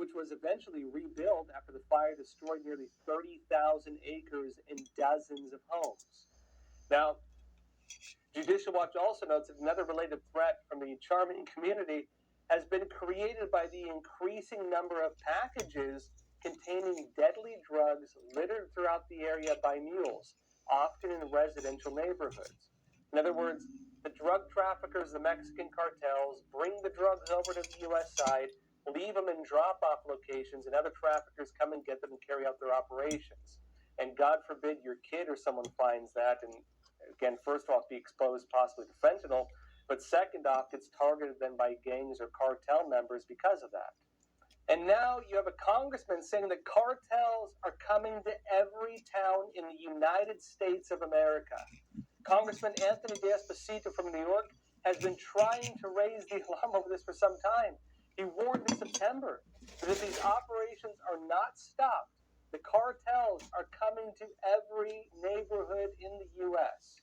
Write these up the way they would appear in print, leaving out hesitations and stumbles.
which was eventually rebuilt after the fire destroyed nearly 30,000 acres and dozens of homes. Now, Judicial Watch also notes that another related threat from the charming community has been created by the increasing number of packages containing deadly drugs littered throughout the area by mules, often in residential neighborhoods. In other words, the drug traffickers, the Mexican cartels, bring the drugs over to the U.S. side, leave them in drop-off locations, and other traffickers come and get them and carry out their operations. And God forbid your kid or someone finds that, and again, first off, be exposed possibly to fentanyl, but second off, gets targeted then by gangs or cartel members because of that. And now you have a congressman saying that cartels are coming to every town in the United States of America. Congressman Anthony D'Esposito from New York has been trying to raise the alarm over this for some time. He warned in September that if these operations are not stopped, the cartels are coming to every neighborhood in the U.S.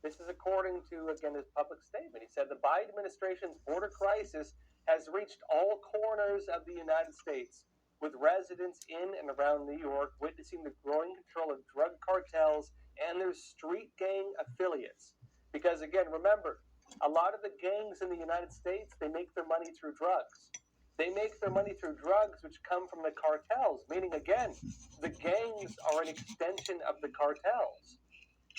This is according to, again, his public statement. He said the Biden administration's border crisis has reached all corners of the United States, with residents in and around New York witnessing the growing control of drug cartels and their street gang affiliates. Because, again, remember, a lot of the gangs in the United States, they make their money through drugs. They make their money through drugs which come from the cartels, meaning, again, the gangs are an extension of the cartels.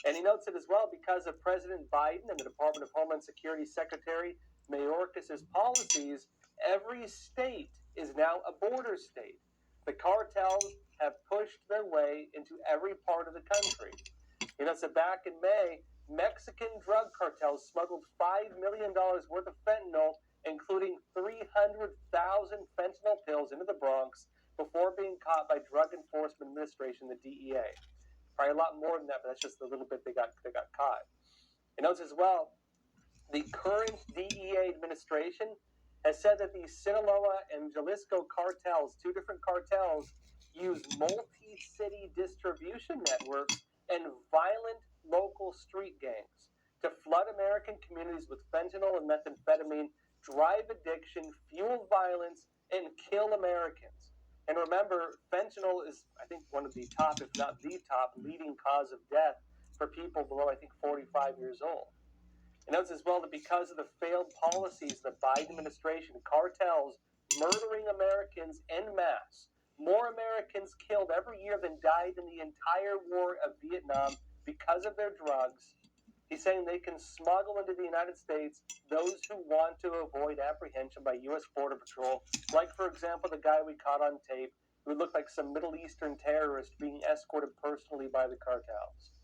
And he notes it as well because of President Biden and the Department of Homeland Security Secretary Mayorkas's policies, every state is now a border state. The cartels have pushed their way into every part of the country. You know, so back in May, Mexican drug cartels smuggled $5 million worth of fentanyl, including 300,000 fentanyl pills, into the Bronx before being caught by Drug Enforcement Administration, the DEA. Probably a lot more than that, but that's just the little bit they got caught. It notes as well, the current DEA administration has said that the Sinaloa and Jalisco cartels, two different cartels, use multi-city distribution networks and violent local street gangs to flood American communities with fentanyl and methamphetamine, drive addiction, fuel violence, and kill Americans. And remember, fentanyl is, I think, one of the top, if not the top, leading cause of death for people below, I think, 45 years old. It notes as well that because of the failed policies of the Biden administration, cartels murdering Americans en masse, more Americans killed every year than died in the entire war of Vietnam because of their drugs. He's saying they can smuggle into the United States those who want to avoid apprehension by U.S. Border Patrol, like, for example, the guy we caught on tape who looked like some Middle Eastern terrorist being escorted personally by the cartels.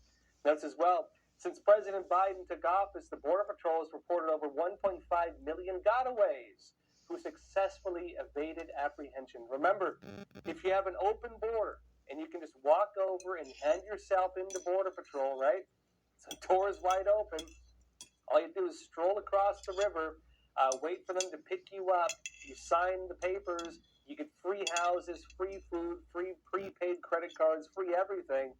Notes as well, since President Biden took office, the Border Patrol has reported over 1.5 million gotaways who successfully evaded apprehension. Remember, if you have an open border and you can just walk over and hand yourself into Border Patrol, right? So doors wide open. All you do is stroll across the river, wait for them to pick you up. You sign the papers. You get free houses, free food, free prepaid credit cards, free everything.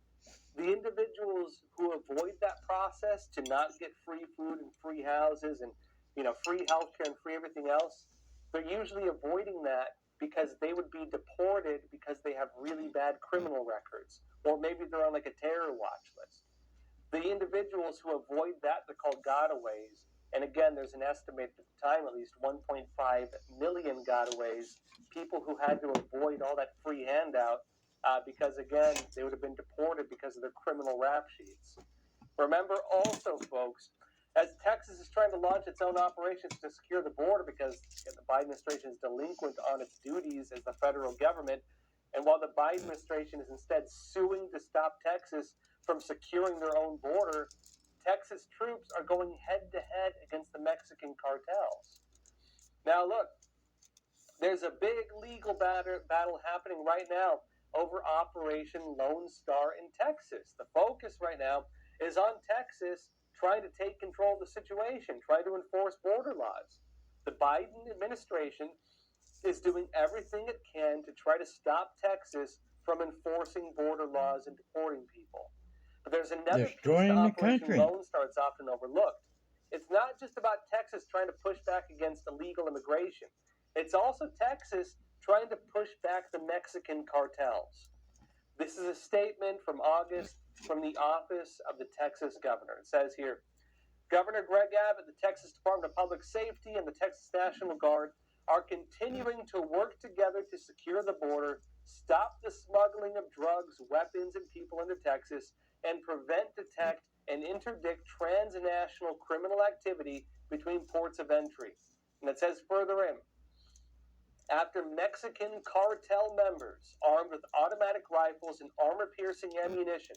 The individuals who avoid that process to not get free food and free houses and, you know, free healthcare and free everything else, they're usually avoiding that because they would be deported because they have really bad criminal records, or maybe they're on like a terror watch list. The individuals who avoid that, they're called gotaways. And again, there's an estimate at the time, at least 1.5 million gotaways, people who had to avoid all that free handout because, again, they would have been deported because of their criminal rap sheets. Remember also, folks, as Texas is trying to launch its own operations to secure the border because the Biden administration is delinquent on its duties as the federal government, and while the Biden administration is instead suing to stop Texas from securing their own border, Texas troops are going head-to-head against the Mexican cartels. Now, look, there's a big legal battle happening right now over Operation Lone Star in Texas. The focus right now is on Texas trying to take control of the situation, trying to enforce border laws. The Biden administration is doing everything it can to try to stop Texas from enforcing border laws and deporting people. But there's another Destroying piece to the Operation country. Lone Star that's often overlooked. It's not just about Texas trying to push back against illegal immigration. It's also Texas trying to push back the Mexican cartels. This is a statement from August from the office of the Texas governor. It says here, Governor Greg Abbott, the Texas Department of Public Safety, and the Texas National Guard are continuing to work together to secure the border, stop the smuggling of drugs, weapons, and people into Texas, and prevent, detect, and interdict transnational criminal activity between ports of entry. And it says further in, after Mexican cartel members armed with automatic rifles and armor-piercing ammunition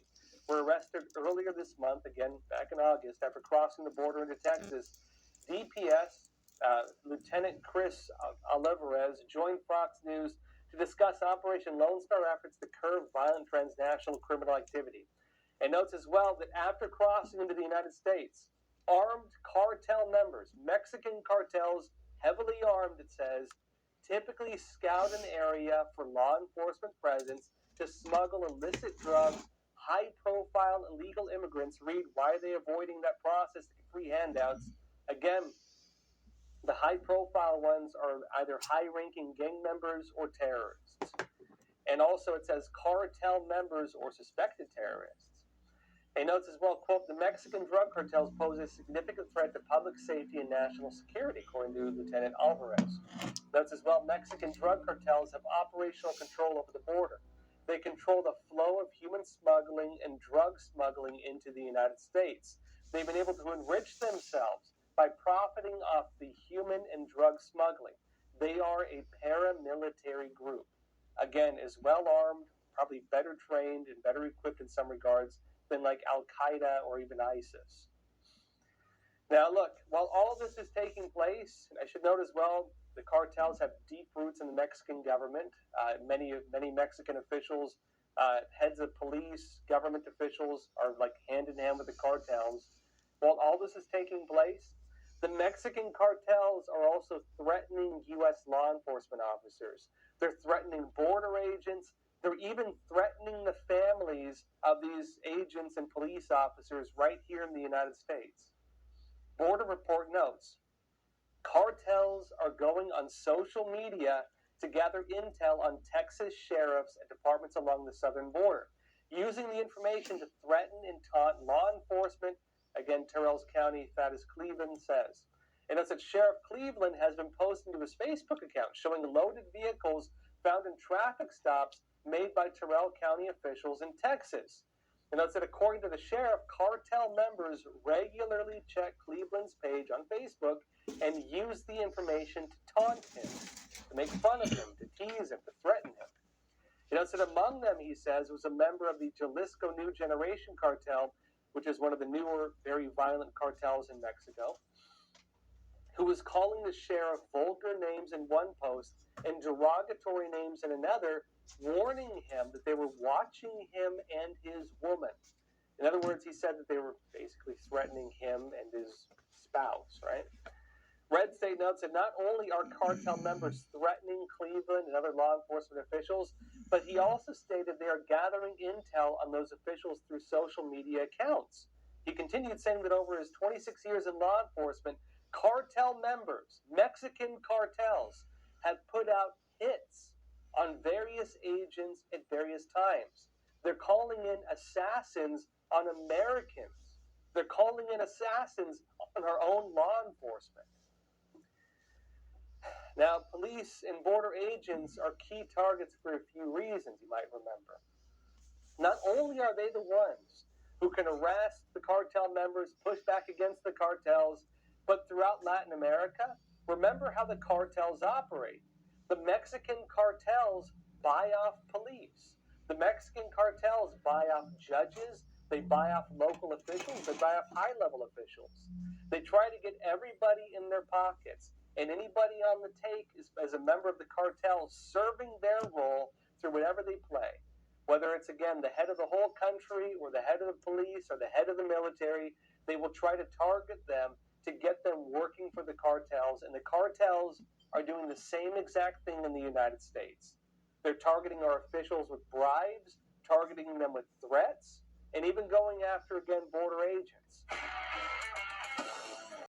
were arrested earlier this month, again back in August, after crossing the border into Texas, DPS Lieutenant Chris Olivares joined Fox News to discuss Operation Lone Star efforts to curb violent transnational criminal activity. And notes as well that after crossing into the United States, armed cartel members, Mexican cartels, heavily armed, it says, typically scout an area for law enforcement presence to smuggle illicit drugs. High-profile illegal immigrants, read, why are they avoiding that process to get free handouts? Again, the high-profile ones are either high-ranking gang members or terrorists. And also it says cartel members or suspected terrorists. It notes as well, quote, the Mexican drug cartels pose a significant threat to public safety and national security, according to Lieutenant Alvarez. Notes as well, Mexican drug cartels have operational control over the border. They control the flow of human smuggling and drug smuggling into the United States. They've been able to enrich themselves by profiting off the human and drug smuggling. They are a paramilitary group. Again, is well armed, probably better trained and better equipped in some regards than like Al-Qaeda or even ISIS. Now look, while all of this is taking place, I should note as well, the cartels have deep roots in the Mexican government. Many Mexican officials, heads of police, government officials are like hand in hand with the cartels. While all this is taking place, the Mexican cartels are also threatening U.S. law enforcement officers. They're threatening border agents. They're even threatening the families of these agents and police officers right here in the United States. Border Report notes, cartels are going on social media to gather intel on Texas sheriffs and departments along the southern border, using the information to threaten and taunt law enforcement. Again, Terrells County, Thaddeus Cleveland says. And it's that Sheriff Cleveland has been posting to his Facebook account showing loaded vehicles found in traffic stops made by Terrell County officials in Texas. And that's that according to the sheriff, cartel members regularly check Cleveland's page on Facebook and use the information to taunt him, to make fun of him, to tease him, to threaten him. You know, so among them, he says, was a member of the Jalisco New Generation cartel, which is one of the newer, very violent cartels in Mexico, who was calling the sheriff vulgar names in one post and derogatory names in another, warning him that they were watching him and his woman. In other words, he said that they were basically threatening him and his spouse, right? Red State notes that not only are cartel members threatening Cleveland and other law enforcement officials, but he also stated they are gathering intel on those officials through social media accounts. He continued saying that over his 26 years in law enforcement, cartel members, Mexican cartels, have put out hits on various agents at various times. They're calling in assassins on Americans. They're calling in assassins on our own law enforcement. Now, police and border agents are key targets for a few reasons, you might remember. Not only are they the ones who can arrest the cartel members, push back against the cartels, but throughout Latin America, remember how the cartels operate. The Mexican cartels buy off police. The Mexican cartels buy off judges. They buy off local officials. They buy off high-level officials. They try to get everybody in their pockets. And anybody on the take is as a member of the cartel serving their role through whatever they play. Whether it's, again, the head of the whole country or the head of the police or the head of the military, they will try to target them to get them working for the cartels. And the cartels are doing the same exact thing in the United States. They're targeting our officials with bribes, targeting them with threats, and even going after, again, border agents.